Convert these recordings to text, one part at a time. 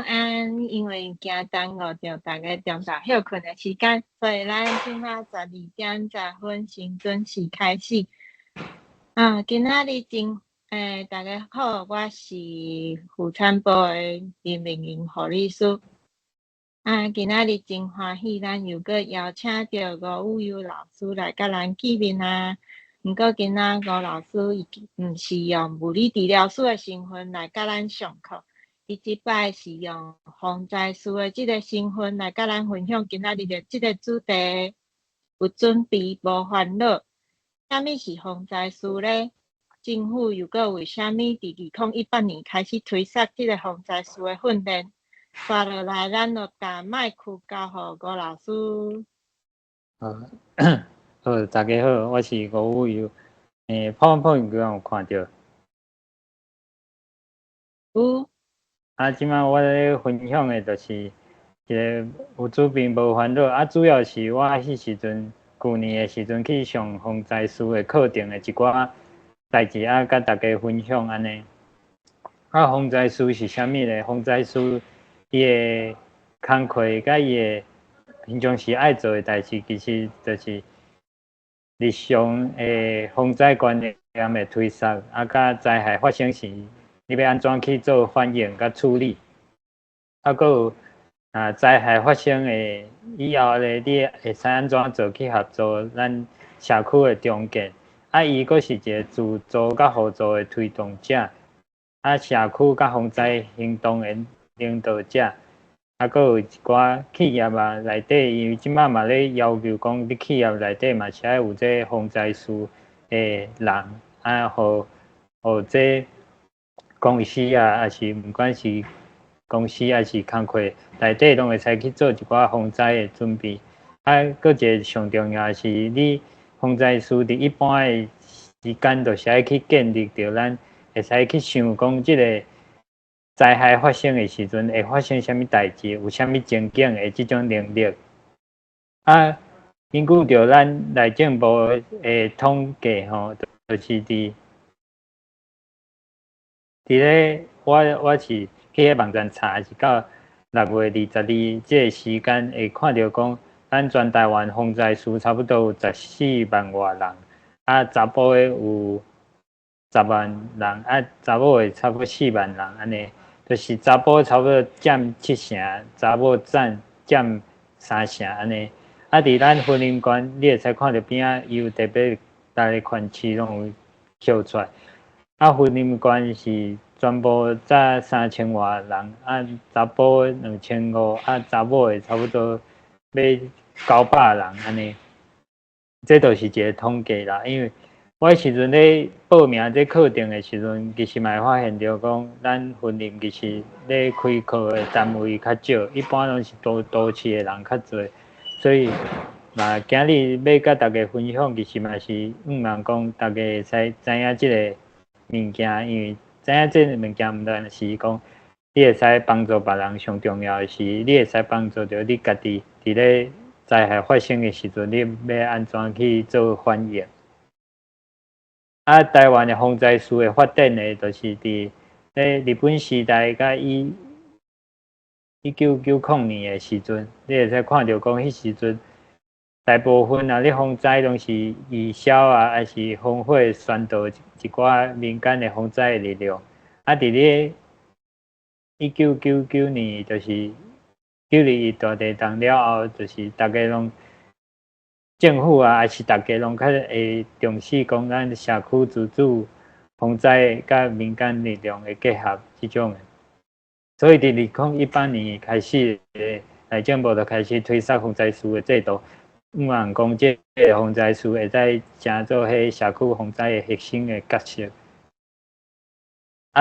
安，因为惊耽误着大家中昼休困的时间，所以咱即马12:10准时开始。今仔日大家好，我是妇产部的林明英护理师。今仔日真欢喜，咱又阁邀请到吴宇老师来甲咱见面啊。毋过今仔吴老师伊毋是用物理治疗师的身份来甲咱上课，伊即摆是用防灾师的即个身份来甲咱分享今仔日的即个主题。有准备无烦恼。啥物是防灾师咧？政府又阁为虾米伫2018年开始推设即个防灾师的训练？接落来，咱就把麦克交互吴老师。好，大家好，我是吴宇。PowerPoint 有看到？有。即摆我咧分享的就是一个有治病无烦恼。主要是我迄时阵去年的时阵去上防灾师的课程的一寡代志甲大家分享安尼。防灾师是啥物咧？防灾师伊的工课甲伊的平常时爱做的代志，其实就是日常的防灾观念的推测，甲灾害发生时，你要安怎去做反应甲处理？阁有灾害发生的以后咧，你会使安怎做去合作咱社区的中介？伊阁是一个自助甲互助的推动者。社区甲防灾行动的领导者，阁有一寡企业内底，因为即摆嘛咧要求讲，你企业内底嘛是爱有这防灾师的人，互这公司还是毋管是公司还是工课内底，拢会使去做一寡防灾的准备。阁一个上重要的是，你防灾师伫一般的时间，就是爱去建立着咱。会使去想讲，即个灾害发生的时阵会发生啥物代志，有啥物情景的即种能力。根据着咱内政部的统计就是伫咧，我是去迄网站查，是到6月22即个时间会看到讲，咱全台湾防灾师差不多有14万外人，查甫的有10万人，查某的差不多4万人，安尼，就是查甫差不多占7%，查某占3%，安尼。伫咱云林县，你会使看到边仔有特别大个县市拢有扣出来。云林县是全部才3000外人，查甫的2500，查某的差不多要900人，安尼。这都是一个统计啦，因为我时阵咧报名这课程的时阵，其实嘛会发现到讲，咱云林其实咧开课的单位较少，一般拢是都市的人较多，所以今日要甲大家分享，其实嘛是望讲大家会使知影这个物件，因为知影这个物件毋但是讲你会使帮助别人，上重要的是你会使帮助到你家己伫咧灾害发生的时阵，你要安怎去做反应？台湾的防灾师的发展呢，就是伫日本时代甲1990年的时阵，你会使看到讲，迄时阵大部分你防灾拢是义消还是防火宣导一寡民间的防灾的力量。伫咧1999年，就是921大地震了后，就是大家拢。政府还是大家拢较会重视讲咱社区自主防灾甲民间力量的结合即种的，所以伫2018年开始，内政部就开始推设防灾师的制度，望讲这个防灾师会使成做迄社区防灾的核心的角色。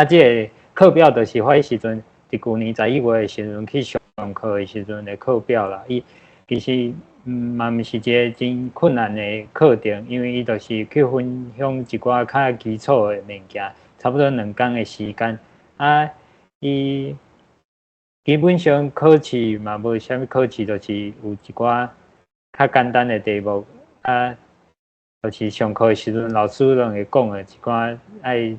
这个课表就是我迄时阵伫去年11月的时阵去上课的时阵的课表啦，其实。嘛毋是一个真困难的课程，因为伊就是去分享一寡较基础的物件，差不多2天的时间。伊基本上考试嘛无啥物考试，就是有一寡较简单的题目，就是上课的时阵老师拢会讲的一寡爱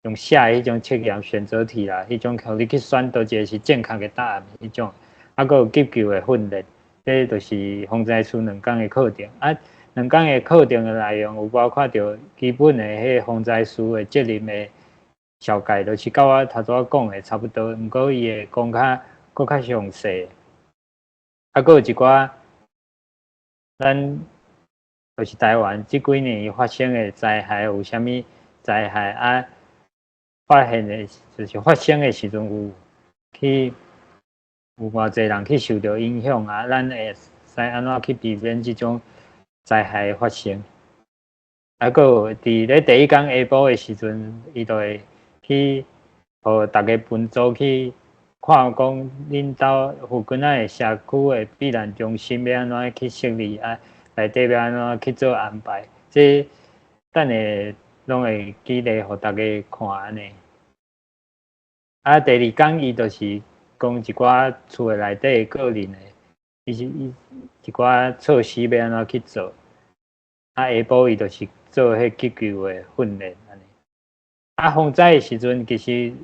用写的迄种测验选择题啦，迄种互你去选倒一个是正确的答案迄种，啊，佫有急救的训练，这就是防灾处2天的课程。啊，2天的课程的内容有包括着基本的迄防灾师的责任的小概，就是甲我头拄仔讲的差不多，毋过伊会讲佫较详细。啊，佫有一寡咱就是台湾即几年发生的灾害，有啥物灾害啊？发现的，就是发生的时阵有偌济人去受到影响啊，咱会使安怎去避免即种灾害的发生？啊，佫有伫咧第一天下晡的时阵，伊就会去互大家分组去看讲恁兜附近仔的社区的避难中心要安怎去设立啊，内底要安怎去做安排，这等下拢会举例互大家看安尼。啊，第2天伊就是讲一寡厝的内底的个人的，伊一寡措施要安怎去做。啊，下晡伊就是做迄急救的训练安尼。啊，防灾的时阵，其实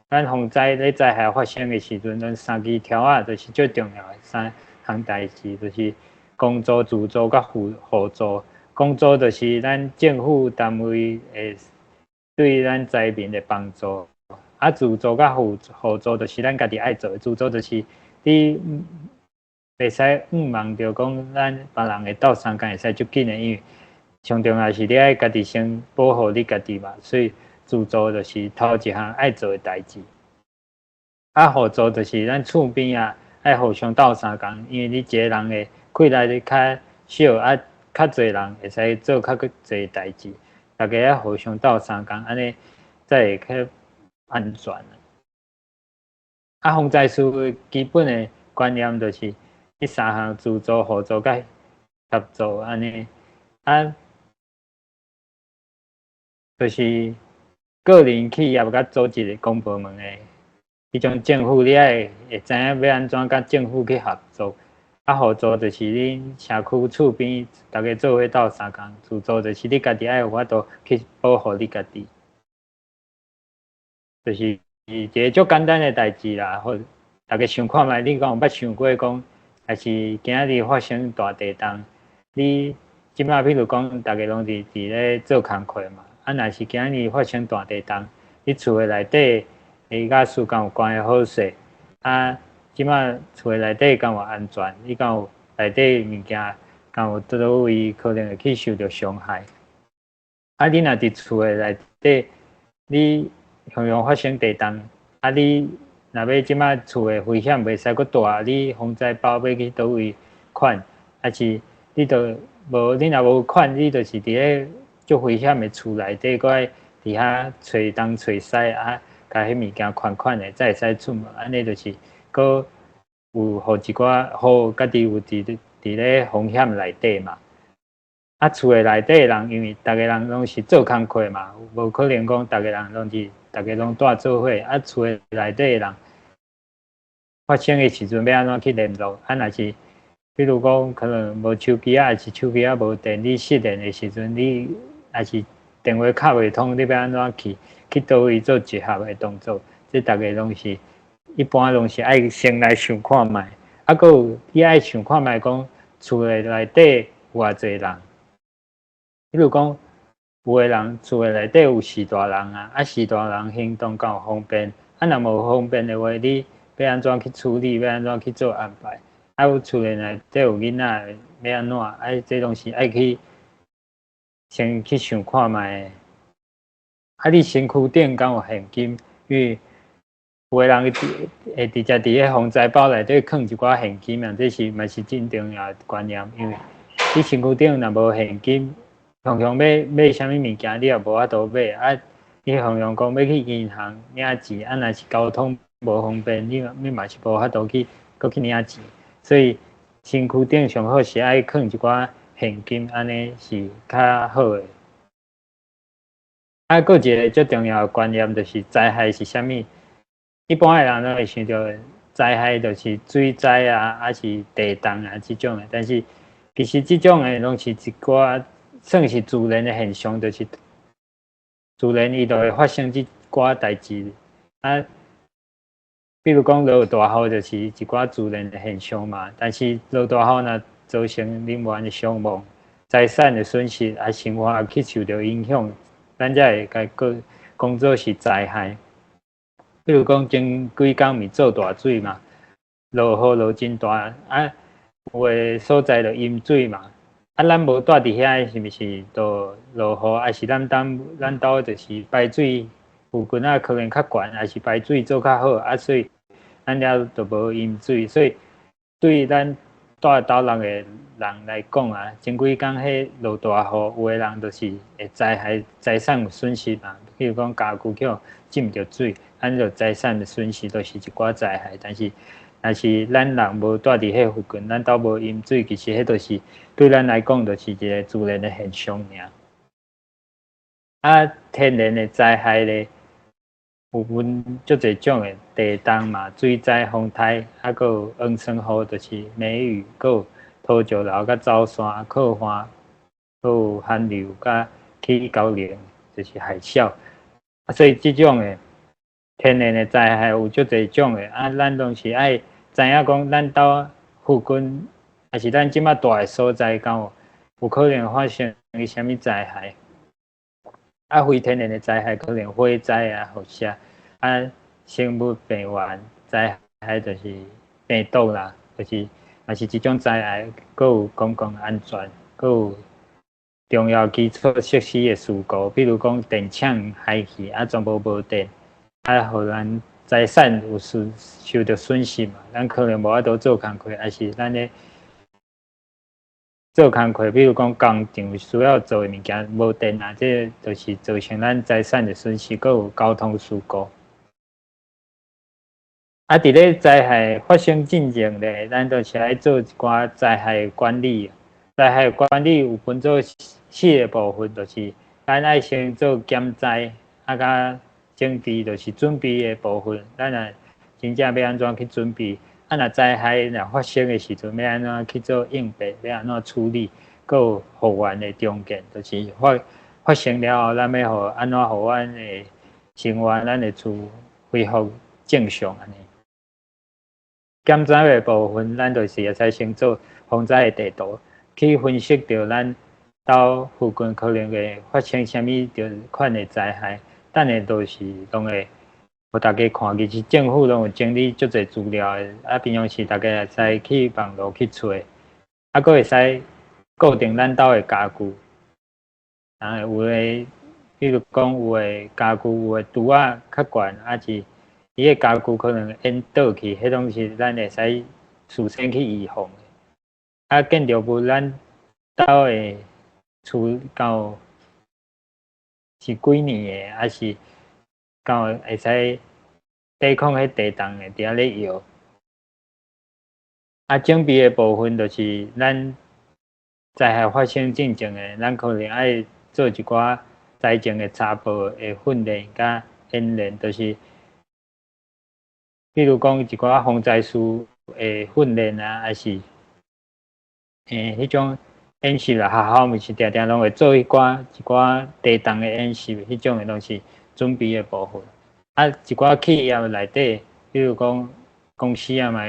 咱防灾咧灾害发生的时阵，咱3支条啊，就是最重要的3项代志，就是公助、自助甲互助。公助就是咱政府单位会对咱灾民的帮助。啊，自助甲互助就是咱家己爱做的。自助就是你袂使望着讲咱别人会斗相共会使足紧的，因为上重要是你爱家己先保护你家己嘛。所以自助就是头一项爱做的代志。啊，互助就是咱厝边啊爱互相斗相共，因为你一个人的气力较少，啊，较侪人会使做较侪代志，大家要互相斗相共，安尼才会较安全。啊，防灾师基本的观念就是这3项：自助、互助甲协助安尼。啊，就是个人企业甲组织的公部门的迄种政府，你会知影要安怎甲政府去合作。啊，互助就是恁社区厝边大家做伙斗相共，自助就是你家己爱有法度去保护你家己。就是一个足简单的代志啦，或大家想看觅，你敢有捌想过讲，还是今仔日发生大地震，你即摆比如讲，大家拢伫咧做工课嘛，啊，若是今仔日发生大地震，你厝的内底会甲厝敢有关系好势，啊，即摆厝的内底敢有安全？你敢有内底物件敢有倒位可能会去受到伤害？啊，你若伫厝的内底，你常常发生地震，啊，你若要即摆厝的危险袂使阁大，你防灾包要去倒位款？还是你著无？你若无款，你就是伫咧足危险的厝内底，阁爱伫遐找东找西啊，甲迄物件款的，才会使出门。安尼就是阁有互一寡互家己有伫咧风险内底嘛。啊，厝的内底的人，因为逐个人拢是做工课嘛，无可能讲逐个人拢是。大家拢住做伙，啊，厝的内底的人发生的时阵要安怎去联络？啊，若是比如讲可能无手机啊，还是手机啊无电，你失联的时阵，你还是电话敲袂通，你要安怎去倒位做集合的动作？这大家拢是一般拢是爱先来想看觅，啊，佫有你爱想看觅讲厝的内底有偌济人，比如讲。有的人厝的内底有4大人啊，4大人行动敢有方便？啊，若无方便的话，你要安怎去处理？要安怎去做安排？啊，有厝的内底有囡仔，要安怎？啊，这拢是爱去先去想看觅。啊，你身躯顶敢有现金？因为有的人会直接伫咧防灾包内底放一寡现金啊，这是嘛是真重要的观念。因为你身躯顶若无现金，常常买啥物物件，你也无法度买啊！你常常讲要去银行领钱，啊，若是交通无方便，你嘛是无法度去领钱。所以身躯顶上好是爱放一寡现金，安尼是较好的。啊，佫一个最重要的观念就是灾害是啥物？一般的人都会想到灾害就是水灾啊，还是地震啊这种的，但是其实这种的拢是一寡。算是自然的现象，就是自然伊就会发生这几寡代志啊。比如讲落大雨就是一寡自然的现象嘛，但是落大雨若造成人员的伤亡、财产的损失，啊生活也去受到影响，咱才会甲讲做是灾害。比如讲前几工咪做大水嘛，落雨落真大，啊有诶所在就淹水嘛，啊咱无住伫遐是毋是都落雨，还是咱兜就是排水附近啊可能较悬，还是排水做较好，啊所以咱了就无淹水，所以对咱住岛内的人来讲啊，前几工迄落大雨，有诶人就是会财产有损失嘛，比如讲家具去浸着水，咱就财产的损失都是一寡灾害。但是，若是咱人无住伫迄附近，咱兜无淹水，其实迄都是对咱来讲，就是一个自然的现象尔。啊，天然的灾害咧。有分足侪种诶，地动嘛、水灾、风台，啊，佮有黄霜雨，就是梅雨，佮有土石流、甲走山、靠岸，佮有寒流、甲起高岭，就是海啸。啊，所以即种诶天然诶灾害有足侪种诶，啊，咱拢是爱知影讲，咱兜附近，还是咱即马住诶所在，敢有可能发生伊啥物灾害？啊，非天然的灾害可能火灾啊，或者啊生物病原灾害，就是病毒啦，就是也是一种灾害。佮有公共安全，佮有重要基础设施的事故，比如讲电厂害去，啊全部无电，啊互咱财产有受到损失嘛，咱可能无法度做工课，还是咱咧。做工课，比如讲工厂需要做的物件无电啊，这就是造成咱财产的损失，佮有交通事故。啊，伫咧灾害发生进前咧，咱就是爱做一寡灾害管理。灾害管理有分做4个部分，就是咱爱先做减灾，啊，甲整治就是准备的部分。咱若真正要安怎去准备？啊，若灾害若发生的时阵，要安怎去做应变？要安怎处理？佮有复原的中间，就是发生了后，咱要安怎互阮的生活、咱的厝恢复正常安尼。减灾的部分，咱就是会使先做防灾的地图，去分析到咱兜附近可能会发生啥物着款的灾害，等下都是拢会。互大家看，其实政府拢有整理足侪资料的，啊，平常时大家会使去网络去找，啊，佫会使固定咱兜的家具，啊，有诶，比如讲有诶家具有诶拄仔较悬，啊是伊诶家具可能淹倒去，迄种是咱会使事先去预防的。啊，建筑物咱兜诶厝到是几年诶，还是？敢会使抵抗迄地动的，伫遐咧摇。啊，整备的部分就是咱灾害发生进前的，咱可能爱做一寡灾情的查报的训练甲演练，就是比如讲一寡防灾师的训练啊，还是迄种演习啦，学校毋是定定拢会做一寡地动的演习，迄种的拢是。准备的部分，啊，一寡企业内底，比如讲公司啊，嘛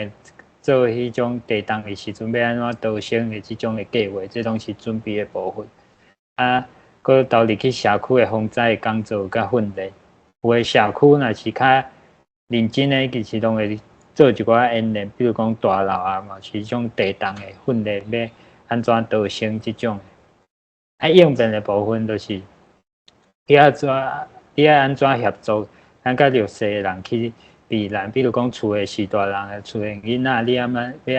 做迄种地动的时阵，要安怎逃生的即种的计划，这拢是准备的部分。啊，佮投入去社区的防灾的工作甲训练，有诶社区若是较认真的，其实拢会做一寡演练，比如讲大楼啊，嘛是种地动的训练，要安怎逃生即种。啊，应变的部分就是要怎。你爱安怎协助咱甲弱势人去避难？比如讲厝诶是大人，厝诶囡仔，你要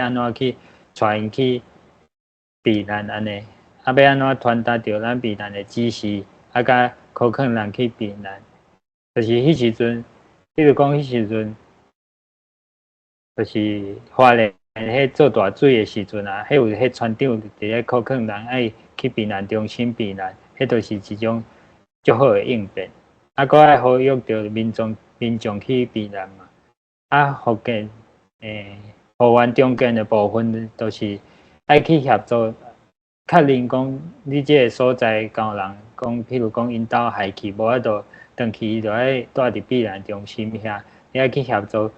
安怎去带因去避难安尼？啊，要安怎传达着咱避难诶指示？啊，甲可劝人去避难，就是迄时阵，比如讲迄时阵，就是花莲迄做大水诶时阵啊，迄有迄船长伫咧可劝人爱去避难中心避难，迄都是一种足好诶应变。啊，佫爱呼吁着民众去避难嘛。啊，福建复原中间的部分，都是爱去协助，确认讲你即个所在敢有人讲，譬如讲因兜害去，无法度长期就爱住伫避难中心遐，你爱去协助，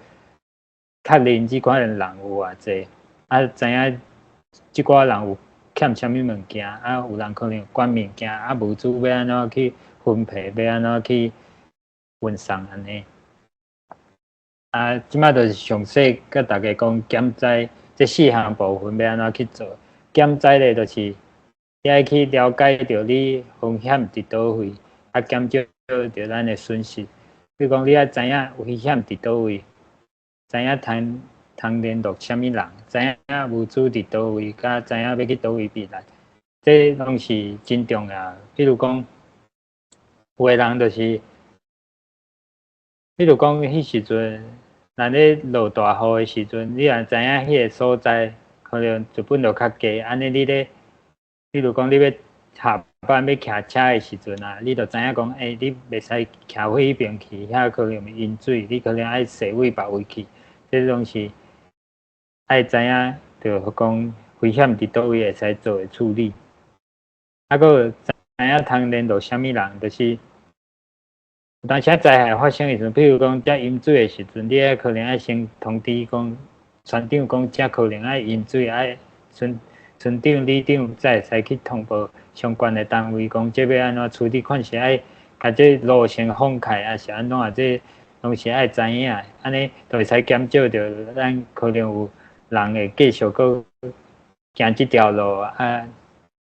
确认即款人有偌济，啊，知影即寡人有欠啥物物件，啊，有人可能有管物件，啊，物资要安怎去分配，要安怎去运送安尼。啊，即摆就是详细甲大家讲减灾这4项部分要安怎去做。减灾咧，就是你爱去了解到你风险伫倒位，啊，减少着咱的损失。比如讲，你爱知影危险伫倒位，知影通联络啥物人，知影物资伫倒位，甲知影要去倒位避难，这拢是真重要。比如讲，有个人就是，比如讲迄时阵。咱咧落大雨的时阵，你若知影迄个所在可能成本就较低，安尼你咧，比如讲你要下班要骑车的时阵啊，你就知影讲，你袂使骑回迄边去，遐可能有淹水，你可能爱驶回别位去，这拢是爱知影，就讲危险伫倒位会使做的处理。啊，个知影通联络啥物人，就是。有当时灾害发生的时阵，比如讲遮淹水的时阵，你爱可能爱先通知讲船长讲遮可能爱淹水，爱村长、里长才会使去通报相关的单位，讲这要安怎处理，看是爱甲这路线放开，还是安怎啊？这拢是爱知影，安尼就会使减少着咱可能有人会继续搁行这条路啊，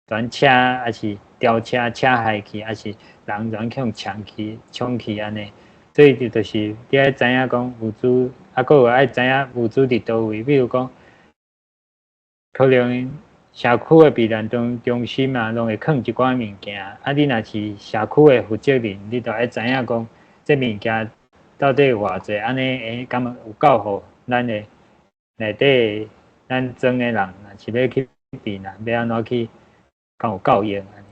转车还是吊车车害去，还是人去互抢去安尼，所以就是你爱知影讲物资，啊，搁有爱知影物资伫倒位，比如讲，可能社区的避难中心啊，拢会放一寡物件，啊，你若是社区的负责人，你就爱知影讲，这物件到底有偌济，安尼敢有够互咱的内底咱庄的人，若是要去避难，要安怎去，敢有够用安尼，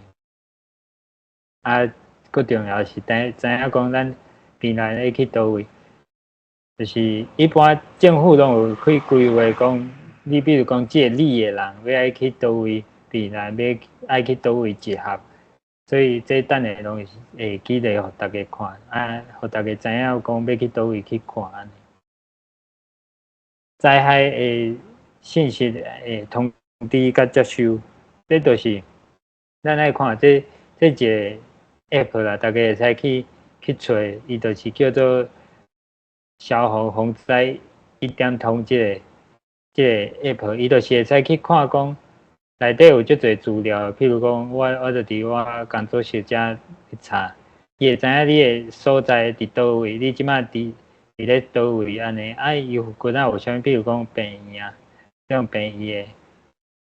啊。更重要是知影讲咱避难要去倒位，就是一般政府拢有去规划讲，你比如讲这个里的人要爱去倒位避难，要爱去倒位集合，所以这等下拢会举例互大家看，啊，互大家知影讲要去倒位去看安尼。灾害的信息的通知甲接收，这就是咱爱看这一个。app 啦，大家会使去找，伊就是叫做消防防灾一点通这个 app， 伊就是会使去看讲内底有足侪资料，譬如讲我就伫我工作室遮去查，伊会知影你的所在伫倒位，你即摆伫咧倒位安尼，啊，伊有骨仔有啥物，譬如讲病院啊，这种病院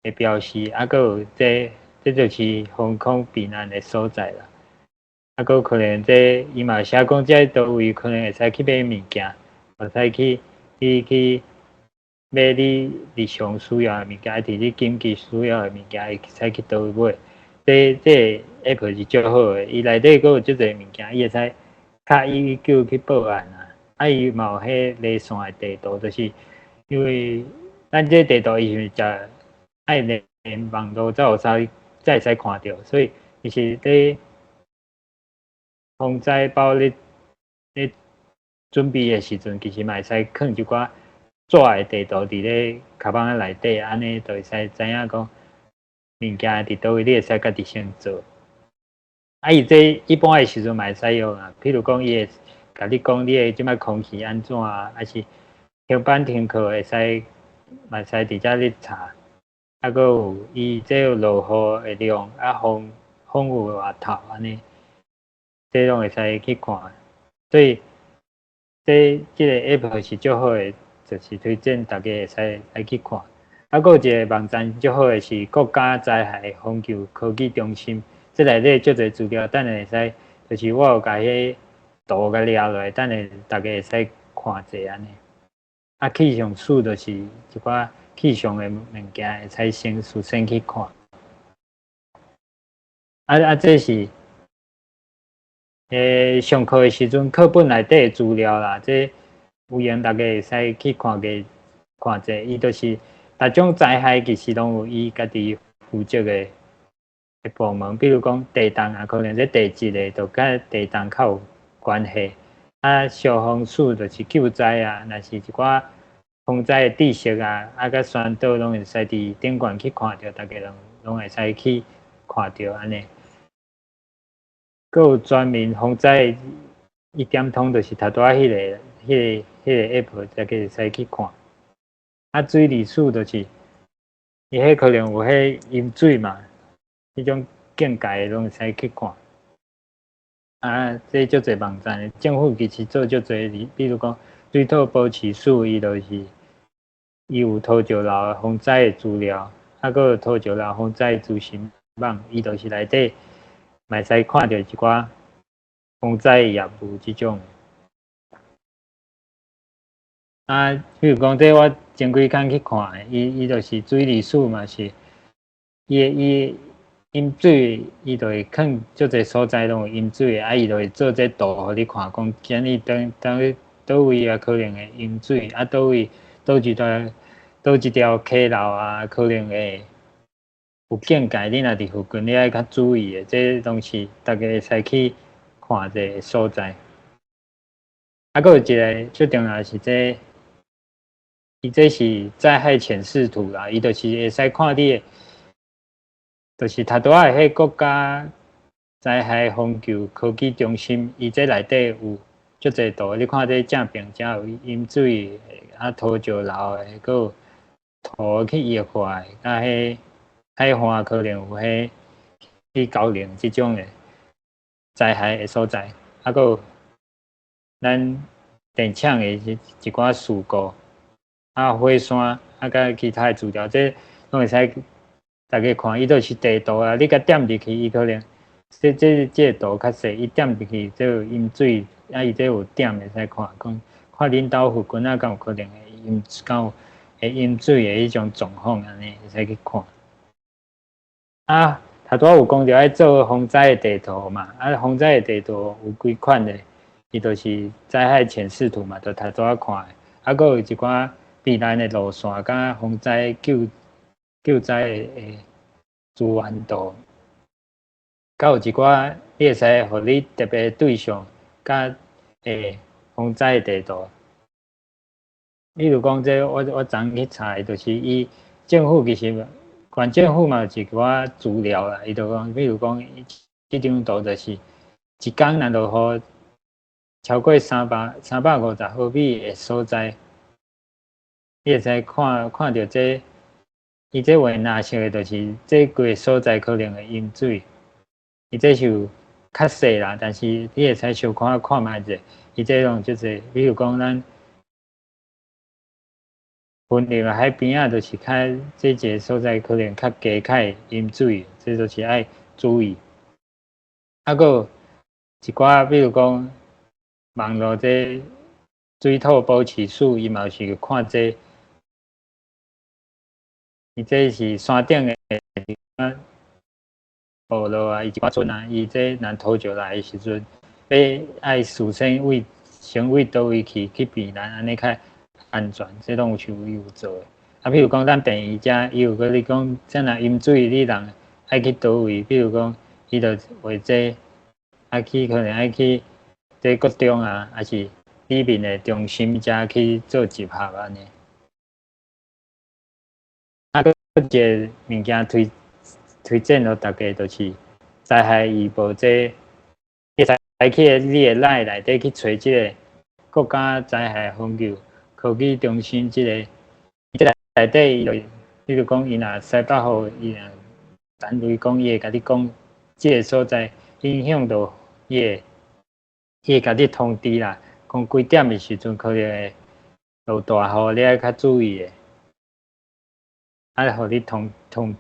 的标识，啊，搁有这就是防空避难的所在啦。啊，搁可能这伊嘛写讲这倒位可能会使去买物件，会使去买你日常需要的物件，伫你紧急需要的物件，会使去倒位买。这 app 是足好的，伊内底搁有足侪物件，伊会使较119去报案啊。啊，伊嘛有迄离线的地图，就是因为咱这地图伊是只爱连网络才会使看到，所以伊是咧。防灾包咧准备的时阵，其实嘛会使放一寡纸的地图伫咧卡邦内底，安尼就会使知影讲物件伫倒位，你会使家己先做。啊，伊这一般的时阵嘛会使用啊，譬如讲伊会甲你讲你的即摆空气安怎啊，还是停班停课会使嘛会使伫遮咧查。啊，搁有伊这有落雨的量，啊风有外透安尼。这拢会使去看，所以这个 app 是足好的，就是推荐大家会使来去看。啊，搁有一个网站足好的是国家灾害防救科技中心，这内底足侪资料，等下会使，就是我有甲迄图甲抓落来，等下大家会使看者安尼。啊，气象署就是一寡气象的物件，会使先去看。这是。上课的时阵，课本内底的资料啦，这有闲大家会使去看者，伊就是逐种灾害其实拢有伊家己负责的部门，比如讲地震啊，可能这地质的就甲地震较有关系。消防署就是救灾啊，若是一寡风灾的地势啊，甲山岛拢会使伫顶悬去看到，大家拢会使去看到安尼。佮有专门风灾1点通，就是头拄迄个 app， 大家会使去看。水利署就是伊迄可能有迄饮水嘛，迄种境界拢会使去看。这足侪网站，政府其实做足侪，比如讲水土保持署，伊有土石流风灾的资料，佮有土石流风灾资讯网，伊就是内底嘛使看到一寡风灾业务即种。比如讲，这我前几天去看的，伊就是水利署嘛是，伊饮水，伊就会囥足侪所在拢有饮水的，伊就会做这图互你看，讲今日倒位啊可能会饮水，倒一条溪流啊可能会有境界，你若伫附近，你爱较注意的，这东西大家会使去看这所在。佮有一个最重要是伊这是灾害潜势图啦，伊就是会使看你的，就是头拄仔迄国家灾害防救科技中心，伊这内底有足侪图，你看这正边遮有饮水土石流的，佮有土去液化的，迄海岸可能有去高龄即种的灾害的所在，佮有咱电厂的一寡事故。火山甲其他的资料，这拢会使大家看，伊都是地图啊。你甲点入去，伊可能这个图较细，伊点入去，这有饮水，伊这有点会使看，讲看恁兜附近敢有可能会饮水的迄种状况安尼，会使去看。头拄有讲到爱做风灾的地图嘛，风灾的地图有几款的，伊就是灾害潜势图嘛，就头拄看的，佮有一寡。避难的路线，甲风灾救灾的资源图，佮有一寡你会使互你特别对象，甲风灾的地图。比如讲，这我昨去查，就是伊政府其实县政府嘛有一寡资料啦，伊就讲，比如讲，这张图就是一天若落雨超过350毫米的所在。你会使看到这，伊这画蓝色的，就是这几个所在可能会饮水。伊这是有较细啦，但是你会使小看卖者，伊这种就是，比如讲咱分流海边啊，就是较这个所在可能较低较饮水，这就是爱注意。佮有一寡，比如讲网络这水土保持署，伊嘛是看这。伊这是山顶的部落啊，伊一寡村啊，伊这若土石来的时阵，爱事先先为倒位去避难，安尼较安全，这拢有伊有做的。譬如讲咱第二遮，伊有甲你讲，怎若饮水，你人爱去倒位？比如讲，伊就画这，可能爱去这国中啊，还是里面的中心遮去做集合安尼。一个物件推荐予大家，就是灾害预报这，会使去你的赖内底去找即个国家灾害防救科技中心即个，即内底伊比如讲伊若西北雨，伊若单位讲伊会甲你讲，即个所在影响到伊会甲你通知啦，讲几点的时阵可能会落大雨，你爱较注意的。互你通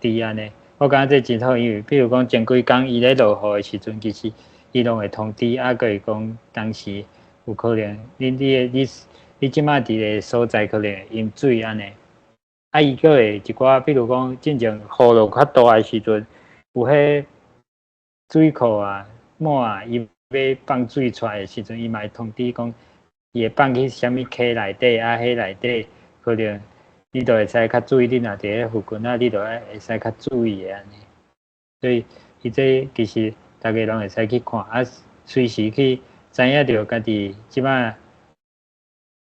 知安尼，我感觉这真好，因为比如讲前几工伊咧落雨的时阵，其实伊拢会通知，佮会讲当时有可能你即摆伫个所在可能饮水安尼，伊佫会一寡，比如讲真正雨落较大的时阵，有迄水库啊满啊，伊要放水出来的时阵，伊嘛会通知讲，伊会放去虾米溪内底，迄内底可能。你就会使较注意，你若伫咧附近啊，你就会使较注意的安尼。所以，伊这其实大家拢会使去看，随时去知影着家己即摆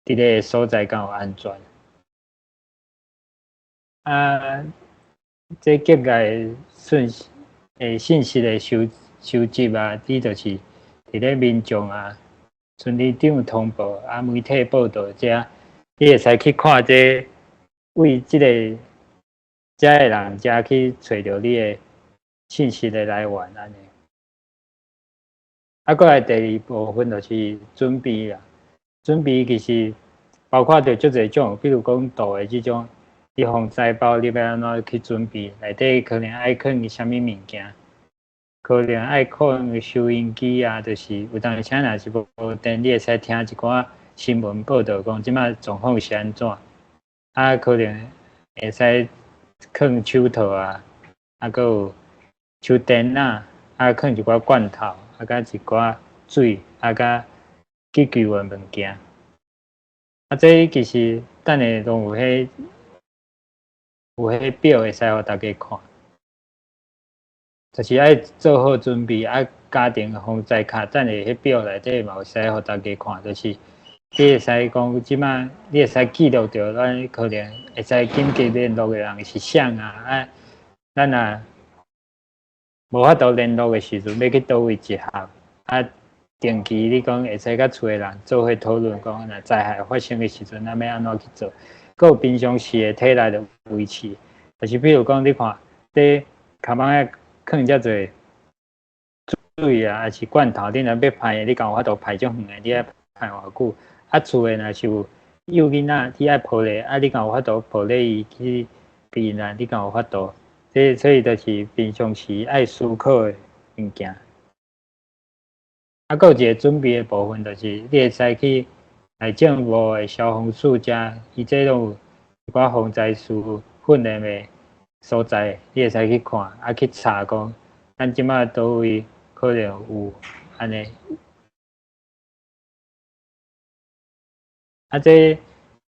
伫个所在敢有安全。啊，这境界信息的收集啊，你就是伫咧民众啊、村里长通报啊、媒体报道遮，你会使去看这为遮个人遮去找着你的信息的来源安尼。啊，过来第二部分就是准备啦。准备其实包括着足侪种，比如讲大的即种，你防灾包你要安怎去准备？内底可能爱放啥物物件？可能爱放收音机啊，就是有当时若是无电，你会使听一寡新闻报道，讲即摆状况是安怎？啊，可能会使放手套啊，啊，佮有手电啊，啊，放一寡罐头，啊，甲一寡水，啊，甲急救的物件。啊，这其实等下拢有迄表会使互大家看，就是爱做好准备，啊，家庭防灾卡等下迄表内底嘛会使互大家看，就是你会使讲即摆你会使记录着咱可能会使紧急联络的人是谁啊，啊，咱若无法度联络的时阵要去倒位集合，啊。定期你讲会使甲厝诶人做伙讨论，讲若灾害发生诶时阵，咱要安怎去做？佮有平常时诶体力的维持，就是比如讲你看，你卡邦诶放遮侪水啊，还是罐头，你若要排，你敢有法度排足远诶？你爱排偌久？啊，厝诶若是有幼囡仔，你爱抱咧，啊，你敢有法度抱咧伊去避难？你敢有法度？所以就是平常时爱思考诶物件。啊，还有一个准备的部分，就是你会使去政府的消防署遮，伊这拢有一寡防灾师训练的所在，你会使去看，啊去查讲，咱即摆倒位可能有安尼。啊，这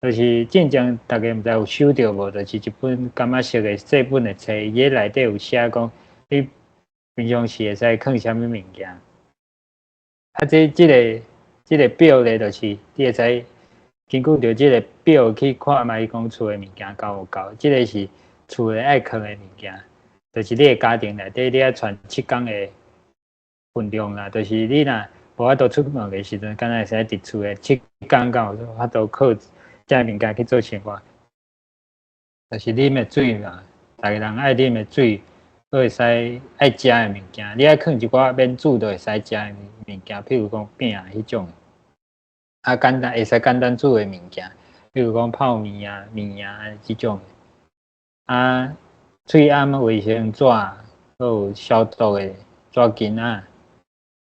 就是进前大家毋知有收到无？就是一本感觉色的细本的册，伊个内底有写讲，你平常时会使放啥物物件。啊，这个表咧，就是你会使根据着这个表去看卖，讲厝的物件够有够。这个是厝的爱放的物件，就是你的家庭内底你爱传7天的分量啦。就是你若无法度出门的时阵，敢若会使伫厝的7天，敢有法度靠这物件去做生活。就是啉的水嘛，逐个人爱啉的水。佫会使爱食的物件，你爱放一寡免煮都会使食的物件，譬如讲饼啊迄种，啊简单会使简单煮的物件，譬如讲泡面啊、面啊即种。啊，喙暗卫生纸，佫有消毒的纸巾啊，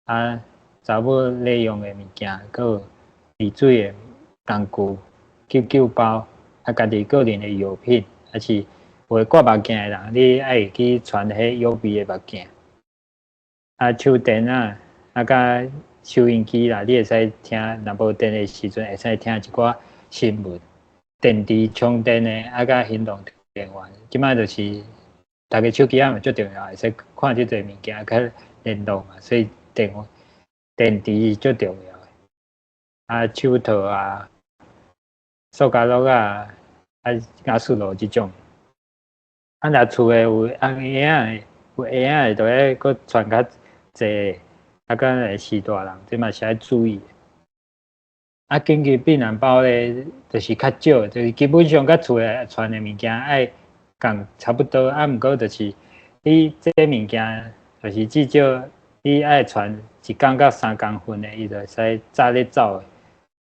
啊查某内用的物件，佫有沥水的工具、急救包，啊家己个人的药品，还是。会挂目镜的人，你爱去传迄有味的目镜。啊，手电啊，啊，甲收音机啦，你会使听，若无电的时阵，会使听一寡新闻。电池充电的，啊，甲行动电源，即摆就是大家手机仔嘛最重要，会使看即个物件，甲联络嘛，所以电池是最重要的。啊，手套啊，塑胶袋啊，啊，雅舒罗即种。啊，若厝诶有红影有鞋仔就要搁穿较济，啊，敢会死大人，这嘛是爱注意。啊，紧急避难包咧，就是较少，就是基本上甲厝诶穿诶物件爱共差不多，啊，毋过就是你这个物件，就是至少你爱穿1工到3工分诶，伊就会使早咧走诶。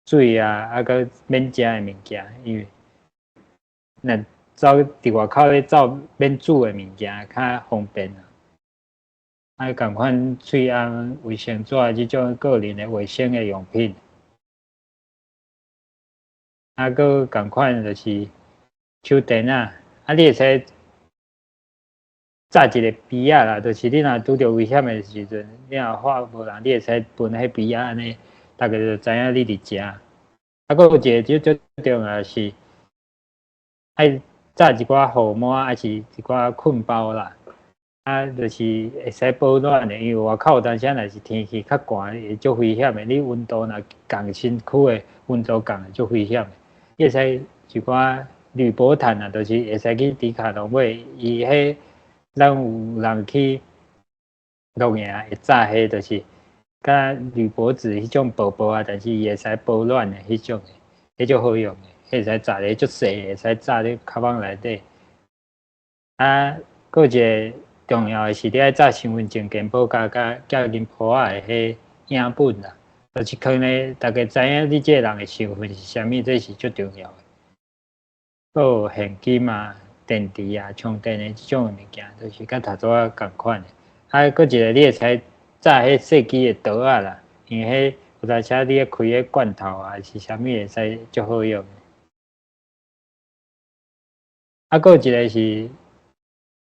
水啊，啊，搁免食诶物件，因为若走伫外口咧走免煮诶物件较方便啊。啊，共款喙暗、卫生纸即种个人诶卫生诶用品。啊，搁共款就是手电啊，啊，你会使扎一个笔仔啦，就是你若拄着危险诶时阵，你若发无人，你会使分迄笔仔安尼，大家就知影你伫遮。啊，搁有一个最重要是爱扎一寡号码，还是一寡困包啦。就是会使保暖的，因为外口有当时若是天气较寒，会足危险的。你温度若降身躯的温度降，足危险的。会使一寡铝箔炭啊，就是会使去迪卡侬买，伊迄咱有人去露营会炸迄，就是甲铝箔纸迄种薄薄啊，但是伊会使保暖的迄种的，迄足好用的，迄会使炸咧足细，会使炸咧卡邦内底。佫一个重要的是，你爱炸身份证健保卡甲银簿仔的迄影本啦，就是可能大家知影你这个人的身份是啥物，这是足重要的。佫有现金啊、电池啊、充电的这种物件，都是甲头拄仔共款的。佫一个你会使炸迄细机的刀仔啦，因为迄有当时你开迄罐头啊是啥物会使足好用的。佫有一个是。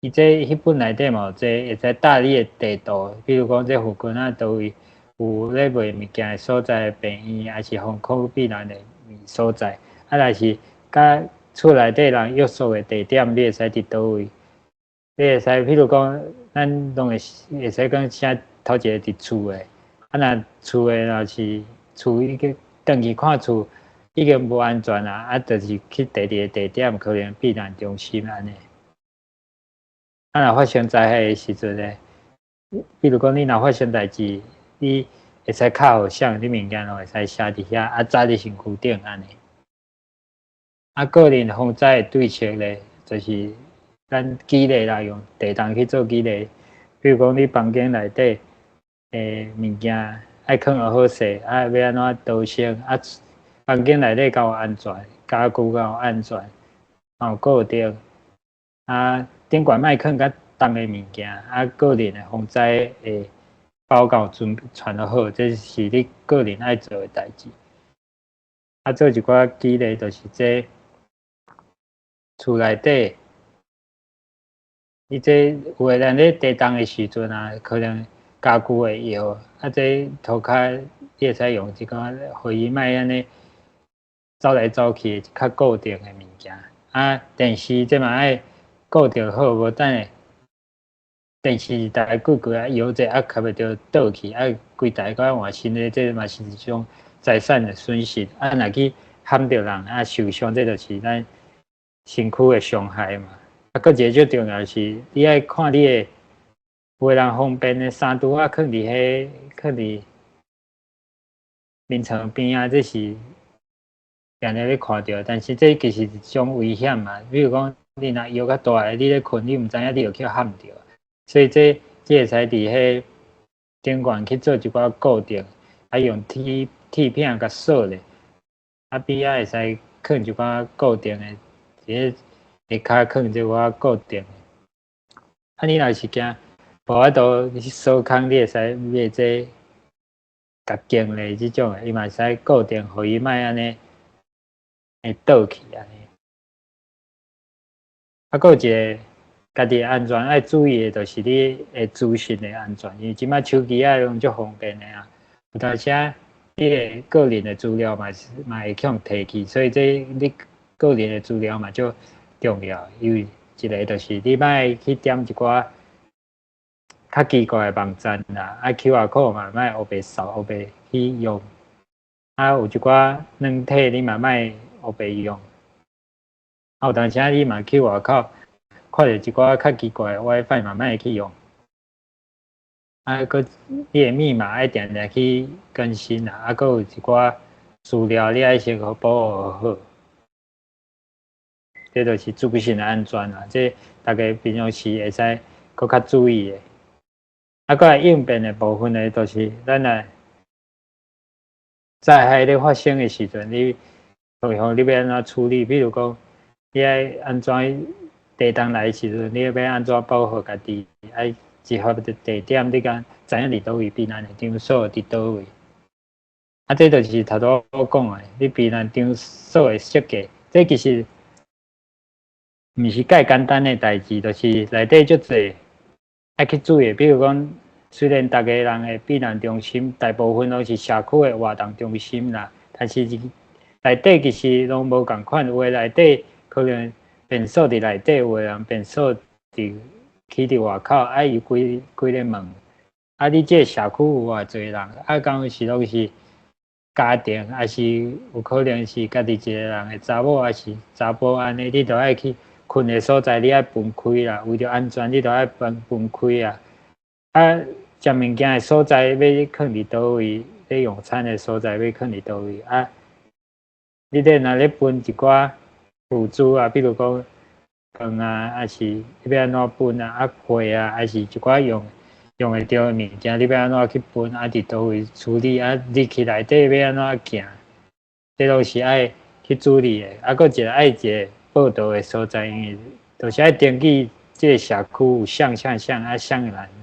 伊这迄本内底嘛，这会使搭你的地图，比如讲这附近啊，倒位有咧卖物件的所在，病院还是防COVID避难的所在，若是甲厝内底人约束的地点，你会使伫倒位？你会使，比如讲，咱拢会使讲写头一个伫厝的，若厝的若是厝已经登去看厝已经无安全啊，就是去第二个地点，可能避难中心安尼。若发生灾害的时阵咧，比如讲你若发生代志，你会使敲号响，你物件拢会使写伫遐，扎伫身躯顶安尼。个人防灾的对策咧，就是咱记录啦，用地动去做记录。比如讲你房间内底物件爱放好势，要安怎逃生房间内底够安全，家具够安全，固定顶悬卖放较重的物件，个人的防灾的报告传得好，这是你个人爱做的代志。做一寡记录，就是这厝内底，伊这有诶人咧地动的时阵啊，可能家具会摇，这涂骹你会使用一个回伊卖安尼走来走去较固定的物件。电视这嘛爱固定好，无等下电视台几几啊摇者卡袂着倒去，规台个换新的，这嘛是一种财产的损失。若去喊着人受伤，这就是咱身躯的伤害嘛。佫一个最重要是，你爱看你的为人方便的衫拄放伫眠床边啊，这是定定咧看到，但是这其实是一种危险嘛。比如讲，你若摇较大，你咧困，你毋知影你就去喊着，所以这会使伫迄顶悬去做一寡固定，用铁片甲锁咧，边仔会使放一寡固定的，下骹放一寡固定的。你若是惊无法度去锁空，你会使买这夹紧咧这种的，伊嘛会使固定，互伊莫安尼会倒去安尼。佫有一个家己安全爱注意的，就是你的资讯的安全，因为即摆手机用足方便的啊，有当时你的个人的资料嘛会去摕去，所以这你个人的资料嘛足重要。因为一个就是你莫去点一寡较奇怪的网站啦，QR code 嘛莫黑白扫、黑白去用，有一寡软体你嘛莫黑白用。有当时你嘛去外口看到一寡较奇怪的 WiFi 嘛莫去用。佫你的密码爱定定去更新啦，佫有一寡资料你爱先保护好。这就是资讯的安全啦，这大家平常时会使佫较注意的。佫来应变的部分呢，就是咱来灾害咧发生的时阵，你要安怎处理？比如讲，你爱安怎地动来的时阵，你要安怎保护家己？爱集合的地点，你敢知影伫倒位避难的场所伫倒位？这就是头拄我讲的，你避难场所的设计，这其实毋是介简单的代志，就是内底足侪爱去注意。比如讲，虽然大家人的避难中心大部分拢是社区的活动中心啦，但是内底其实拢无共款，有的内底可能便所伫内底，有的人便所伫起伫外口，有几个问，你这社区有偌侪人，敢有是拢是家庭，还是有可能是家己一个人的查某，还是查甫安尼，你都爱去困的所在，你爱分开啦，为着安全，你都爱分开啊。食物件的所在要放伫倒位？咧用餐的所在要放伫倒位？你若咧分一寡辅助比如讲饭还是你要安怎分货还是一寡用会着的物件，你要安怎去分伫倒位处理你去内底要安怎行？这都是爱去处理的。搁一个爱一个报道的所在，因为都是爱登记这个社区有谁人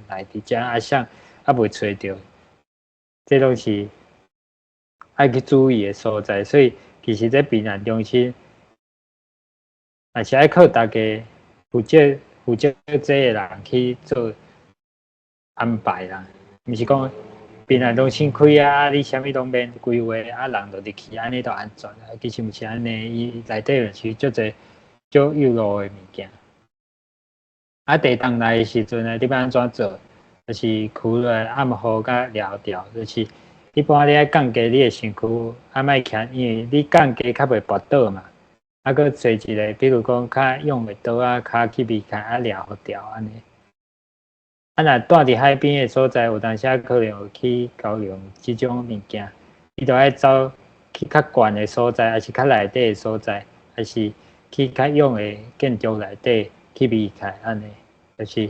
来伫遮谁袂找着，这都是爱去注意的所在。所以其实这避难中心也是爱靠大家负责这个人去做安排啦，毋是讲避难中心开你啥物拢免规划人就入去，安尼就安全啦。其实毋是安尼，伊内底就是足侪足有路的物件。地动来的时阵你要安怎做？就是跍落来暗号甲撩掉，就是一般你爱降低你的身躯，莫徛，因为你降低较袂跋倒嘛。搁找一个，比如讲较用袂倒骹去避开撩掉安尼。若住伫海边的所在，有当时可能有去交流即种物件，你都爱走去较悬的所在，还是较内底的所在，还是去较勇的建筑内底去避开安尼。就是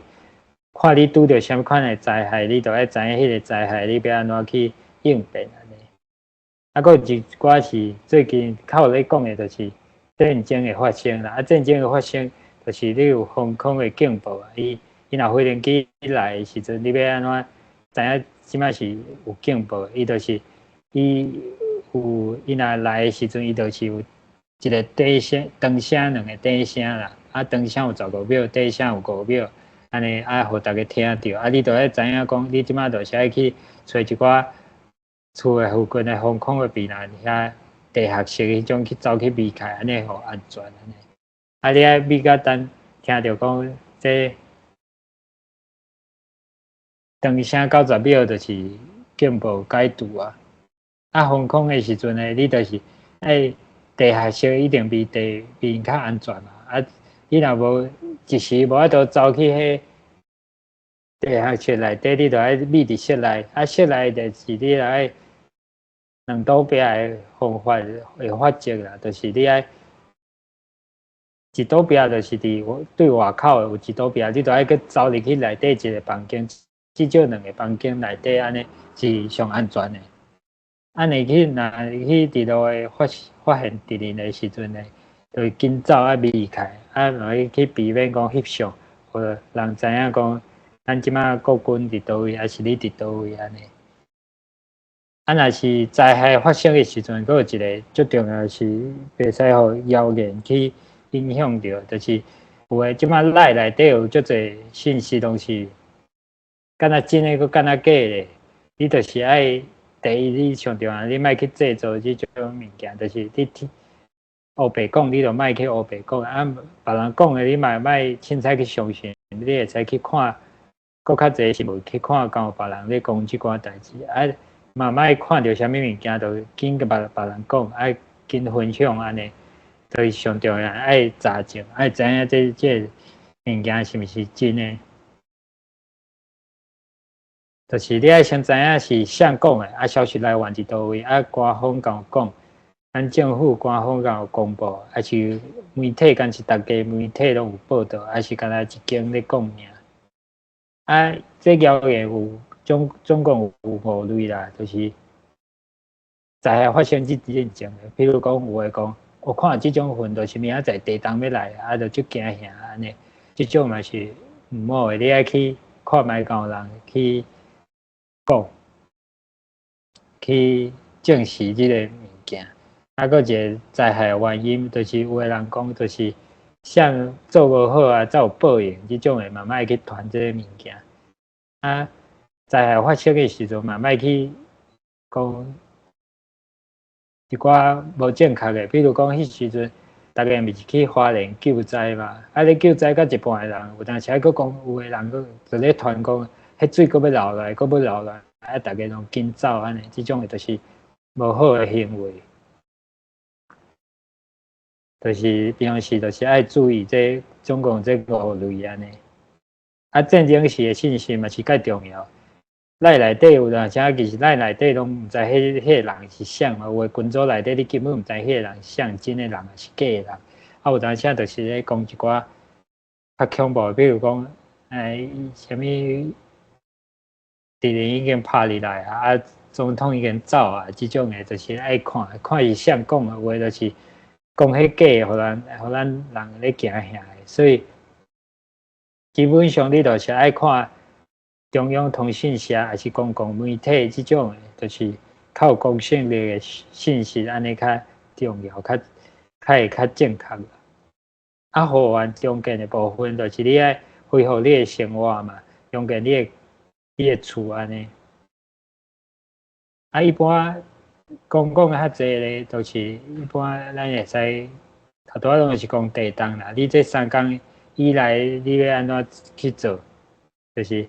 看你拄着啥物款的灾害，你都爱知影迄个灾害你要安怎去应变安尼。搁有一寡是最近较有咧讲的，就是战争的发生啦。战争的发生，就是你有防空的警报伊若飞行机来的时阵，你要安怎知影即摆是有警报？伊就是伊若来的时阵，伊就是有一个短声、长声两个短声啦。长声有15秒，短声有5秒，安尼互大家听到。你就要知影讲，你即摆就是爱去找一寡厝的附近的防空的避难遐地下室迄种去走去避开，安尼互安全安尼。你爱避甲等听到讲这。长声90秒就是警报解除防空的时阵你就是地下室一定比地面较安全嘛。你若无一时无法度走去迄地下室内底，你就爱秘伫室内。室内就是你爱两倒壁的方法的法则啦，就是你爱一倒壁就是伫对外口的有一倒壁，你就爱去走入去内底一个房间。至少2个房间内底安尼是上安全的。若去伫路的发现敌人的时阵就紧走避开，去避免讲翕相，或者人知影讲咱即马国军伫倒位，还是你伫倒位安尼。若是灾害发生的时阵，佫有一个最重要是袂使互谣言去影响着，就是有诶即马赖内底有足侪信息拢是。敢若真诶，佫敢若假诶，你就是爱第一，你上重要，你莫去制造即种物件，就是你黑白讲，你就莫去黑白讲。别人讲诶，你莫凊彩去相信，你会使去看，佫较侪新闻去看，敢有别人咧讲即寡代志。莫看到啥物物件，就紧甲别人讲，紧分享安尼，所以上重要爱查证，爱知影这物件是毋是真诶。就是你爱先知影是谁讲的，消息来源伫倒位，官方敢有讲，咱政府官方敢有公布，还是媒体敢是大家媒体拢有报道，还是干那一间咧讲尔？这谣言有总共有5类啦，就是灾害发生之前的，比如讲有诶讲，我看即种云就是明仔载地动要来就足惊吓安尼，即种嘛是毋好诶，你爱去看卖敢有人去。去证实这个物件，搁一个灾害原因，就是有个人讲，就是像做无好才有报应，这种诶，嘛莫去传这个物件。灾害发生的时阵，嘛莫去讲一寡无正确的，比如讲迄时阵大家毋是去花莲救灾嘛？啊，你救灾到一半的人，有当时还佫讲有的人佫就咧传讲，迄水佫要流来，佫要流来，啊，大家拢紧走安尼，即种诶就是无好诶行为。就是平时就是爱注意这总共这5类安尼。啊，战争时诶信息嘛是介重要。咱内底有当时其实咱内底拢毋知迄个人是啥嘛，有诶群组内底你根本毋知迄个人像真诶人还是假诶人。啊，有当时就是咧讲一寡较恐怖，比如讲，啥物敌人已经拍入来啊，啊，总统已经走啊，即种诶就是爱看，看伊啥讲诶话，就是讲迄假，互咱人咧惊吓诶。所以基本上你就是爱看中央通讯社还是公共媒体即种诶，就是较有公信力诶信息，安尼较重要，较会较正确。啊，互完中间的部分，就是你爱恢复你的生活嘛，中间你的厝安尼。啊，一般讲较济咧，就是一般咱会使，头拄仔拢是讲地动啦。你这3工以内，你要安怎去做？就是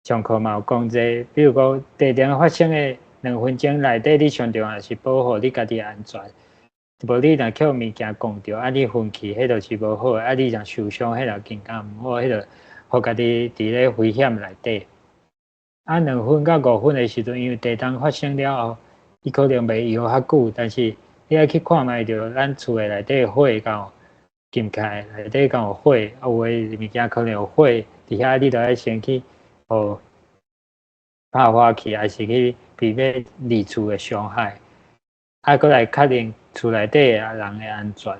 上课嘛有讲这，比如讲地震发生的2分钟内底，你上重要是保护你家己安全。无你若捡物件讲着，啊你昏去，迄就是无好。啊你若受伤，迄就更加毋好，迄就互家己伫咧危险内底。啊2分到5分的时阵，因为地震发生了后，伊可能袂摇较久，但是你爱去看觅着咱厝诶内底火敢有禁开，内底敢有火，啊有诶物件可能有火，伫遐你着爱先去互拍火器，还是去避免离厝诶伤害。啊，搁来确认厝内底诶人诶安全。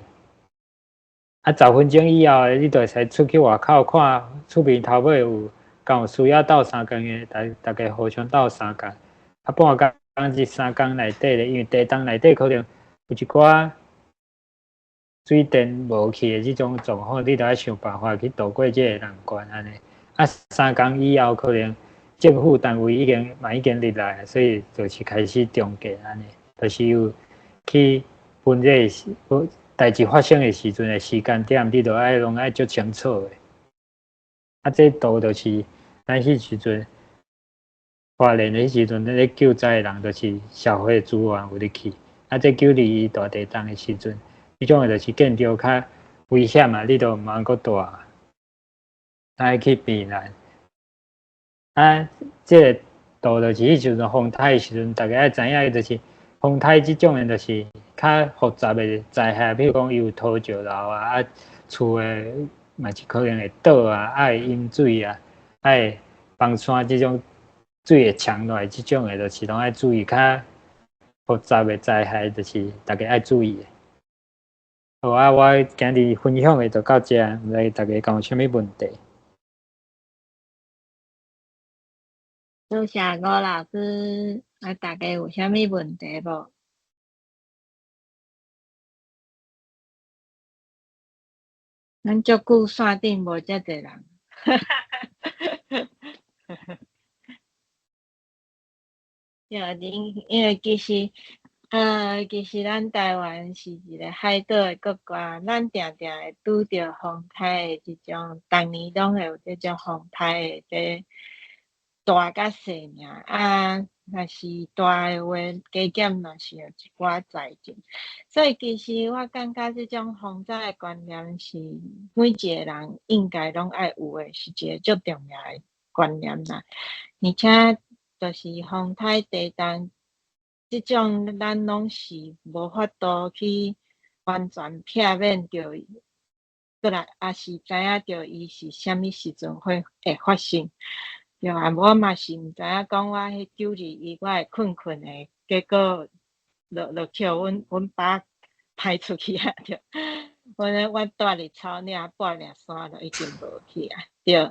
啊，10分钟以后，你就会使出去外口看厝边头尾敢有需要斗相共诶，大家互相斗相共。啊，半工至3工内底咧，因为地动内底可能有一寡水电无去诶即种状况，你着爱想办法去渡过即个难关安尼。啊，3工以后可能政府单位已经入来，所以就是开始中介安尼，就是有去分这个代志发生的时阵的时间点，你都爱拢爱足清楚的。啊，这图就是咱迄时阵花莲的时阵，咧救灾的人就是社会资源有入去。啊，这92大地震的时阵，迄种就是见着较危险嘛，你都毋通搁住，爱去避难。啊，这个图就是迄时阵风台的时阵，大家爱知影，就是风台即种的，就是较复杂的灾害，比如讲伊有土石流啊，厝诶嘛是可能会倒啊，会淹水啊，会崩山即种水会冲落来，即种的，就是拢爱注意较复杂的灾害，就是大家爱注意的。好啊，我今日分享的就到这，毋知大家敢有啥物问题？多谢吴老师，啊，大家有啥物问题无？咱足久线顶无遮济人，因为其实咱台湾是一个海岛的国家，咱定定会拄着风台的即种，逐年拢会有即种风台的大甲细尔啊。若是大的话，加减嘛是有一寡灾情。所以其实我感觉即种防灾的观念是每一个人应该拢爱有的，是一个足重要的观念啦。而且就是风台地震即种，咱拢是无法度去完全避免着伊，过来也是知影着伊是啥物时阵会发生。对啊，我嘛是毋知影讲我迄921我会困的，结果就叫阮爸派出去啊，着。阮住伫草岭半岭山就已经无去啊，对，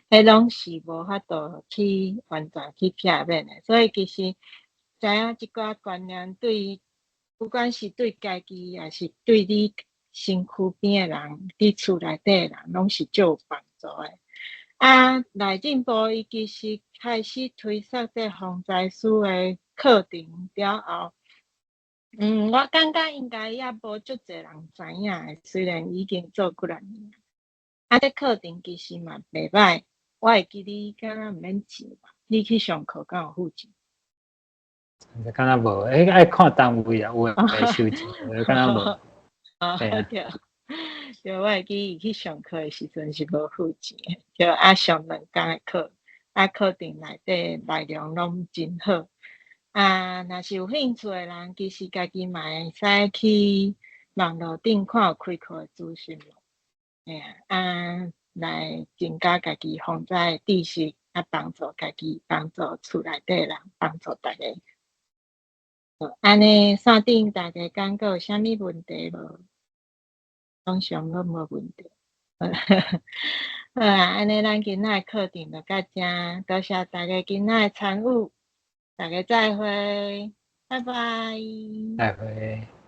迄拢是无法度去完全去避免的。所以其实知影即寡观念对，不管是对家己还是对你身躯边的人，你厝内底的人，拢是足有帮助的。啊，赖进步伊其实开始推测这防灾师的课程了后，我感觉应该也无足侪人知影诶，虽然已经做几来年。这课程其实嘛袂歹，我会记你敢若毋免钱吧？你去上课敢有付钱？敢若无，爱看单位啊，有诶会收钱，有诶敢若无。对啊，对，对，我会记伊去上课诶时阵是无付钱诶，就上2天诶课，课程内底内容拢真好。若是有兴趣诶人，其实家己嘛会使去网络顶看有开课诶资讯咯。来增加家己防灾知识，帮助家己，帮助厝内底人，帮助大家。安尼线顶大家讲有啥物问题无？通常拢无问题。好安尼咱今仔课程就到这，多谢大家今仔参与，大家再会，拜拜。再会。